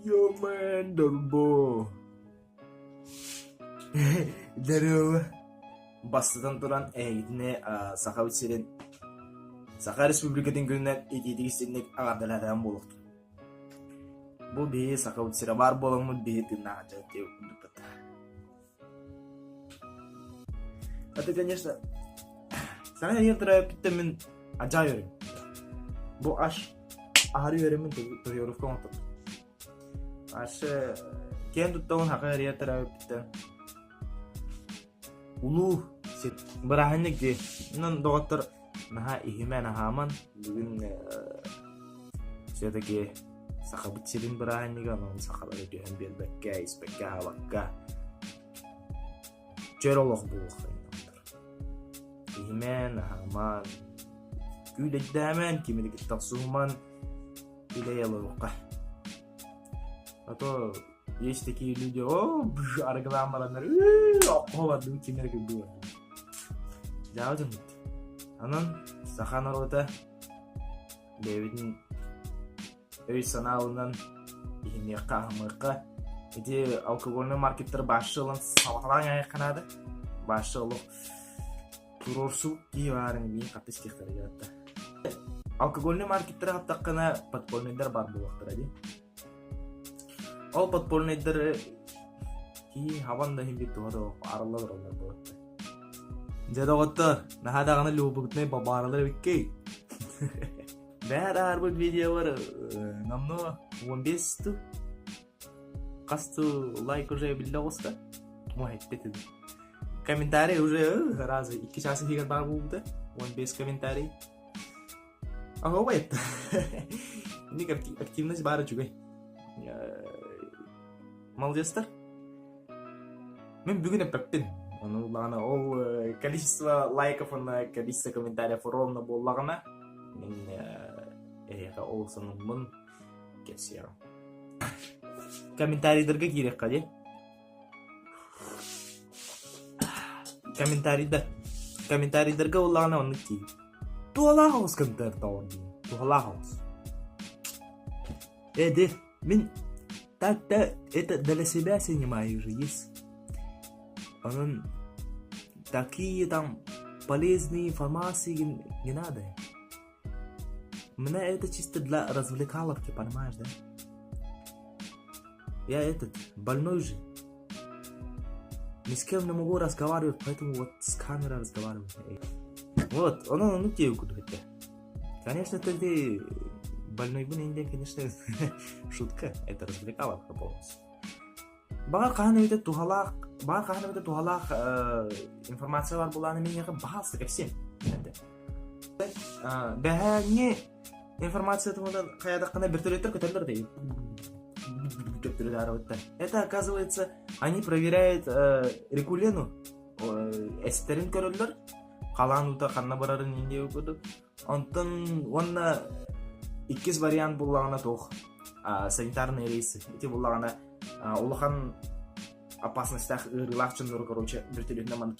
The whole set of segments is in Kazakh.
Yo man, Dorbo. Дарова. Бастыдан туран эйдине Сахавитсерин Саха Республикатын күннен итидигисинник агардаладан болукту. Бу бии Сахавитсера бар боломут бии тыннаача деп ундукта. Это, конечно, sana yıldıra bitemin acayip. Bu aş ağrı yerimin tutuyoruz kontak. Aş kendi tuttuğun hakları yıldıra biten. Ulu berahanlık di. Nan doktor naha ihime nahaman bugün şeydeki sakabıçırın berahanlık ama sakaları diyen bir bekka ispekka havakka. Cerolog bu. Ihime nahaman. Güyle daman kimi de taksuman ile yalıqqa. Ато есть такие люди, аргламарандар, оqovadı kimler gibi bu. Jawdun. Anan sahanarota David'in öy sanalından ihime qahmıqa. Edi alkoholni marketler başçılığın sabahlan ayaqanadı. Başçılık turorsu ki varın bir kapis kexteri yarattı. Alkoholni marketler hattaqana подпольныйдар бар bu vaqtlar edi. Ол подпольныйдар ki havanda himbi tuharo aralar onlar bu. Jada otta nahadagana lubugtne babaralar bikke. Bära bu video var namno 15 tu. Касту лайк уже биллоста. Мой петед. Комментарий уже раза 2 часа хигар бар булды. 15 комментарий. Ага, wait. Ini активность бары juga. Молодецтер. Мен бүгін әппін. Бағана ол количество лайков, количество комментариев ровно болғана. Мен ол санын мұн кесерім. Комментарийдерге керек қаде. Комментарийдерге олағана оны кейіп. Туалағыз комментарий тауырды. Туалағыз. Дед, мен так-то это для себя снимаю уже есть. Он такие там полезные информации не надо. Мне это чисто для развлекаловки, понимаешь, да? Я этот больной же. Ни с кем не могу разговаривать, поэтому вот с камерой разговариваю. Вот, он ну тебе куда. Конечно, ты больной был, конечно, шутка. Это развлекаловка полностью. Бар kahane tuhалах информация var bulanı мен яқы бағасы кәпсем. Бәңе информация тұмыдан қаядаққана бір төлеттір көтерлер дейін. Это, оказывается, они проверяют регулену. Эстерин көрілдер. Қаланута қанна барарын енде өкөді. Онтын, онна 2 вариант болағына тоқ. Санитарный рейсы. Эти болағына улахан опасностях релакшенлер, короче, вертолетна мана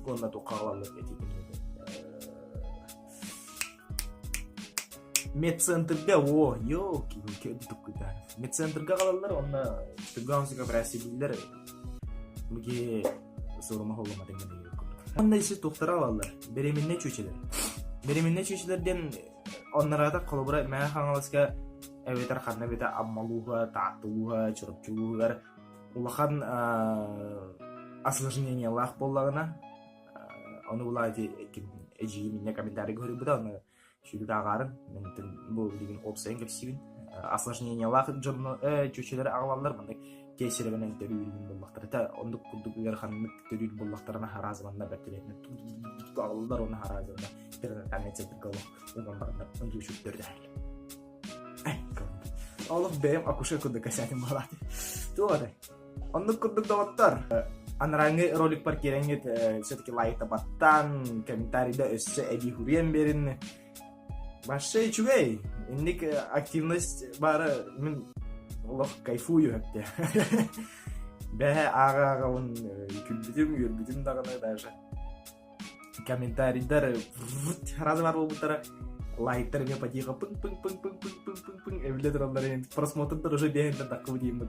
онна тоқ қағалалар. Медцентрге, ёлки, медцентрге қалалар, онна түггансыға бірәсебілдер бүге сорыма қолыма деңгені өкілді. Онда есі тоқтар алалар, беременне чөчелерден оннарада қолыбыра мәне қаңалысқа әветер қанна беті аммалуға, тақтылуға, чұрыпчылуғар улахан осложнение лақ болағына оны бұлайды әжейі менне комментарий көрі бұда оны шүйді ағарын мен бұл деген опсайын көпсейін осложнение лақ чөчелер ағалалар бұндай кесеребінен төрүйілген болақтар та ондық күлдік үйер қанымық төрүйіл болақтарына харазыманда бәттелетіне тұтты ағалалар оны харазымында бірінің комментсеттік ғалық оған барында ұнды үшіктерді Олық бәйім акуша күнді кәсәтім балады. Туғады. Ондық күндік дауаттар. Аныраңы ролик бар кереңет все-таки лайкта баттан, комментарийда өсі әбей хүрен берін. Башы чүгей. Индік активность бары мен олық кайфую әпте. Бәе аға он күлбітім дағыны даже. Комментарийдар разы бар болбыттары. лайтерnya пойти пынг. И блядь, ровно просмотр тоже бегает на такую диму.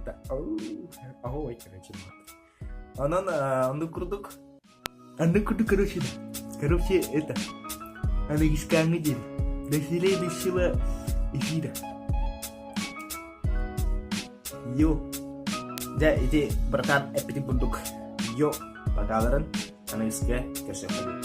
Ой, короче. Он круток. Короче, это. Она искала день. До следующего эфира. Yo. Jadi bertahan epic bentuk. Yo, bakalan analis ke siapa